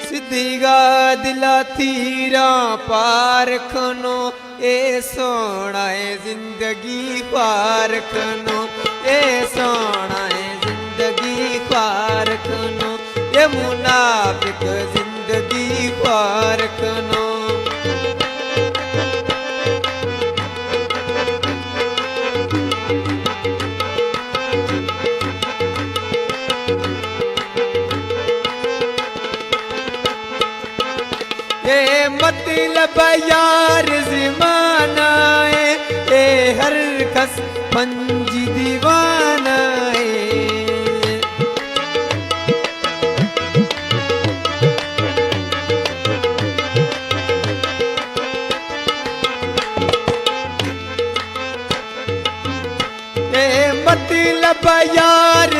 सिद्धिगा दिला थीरा पारखनो ए सोना है जिंदगी पारखनो ए सोना है जिंदगी पारखनो ये मुनाफिक जिंदगी पारखनो। ये मतलब यार ज़माना है ए हर कस पंजी दीवाना है। ये मतलब यार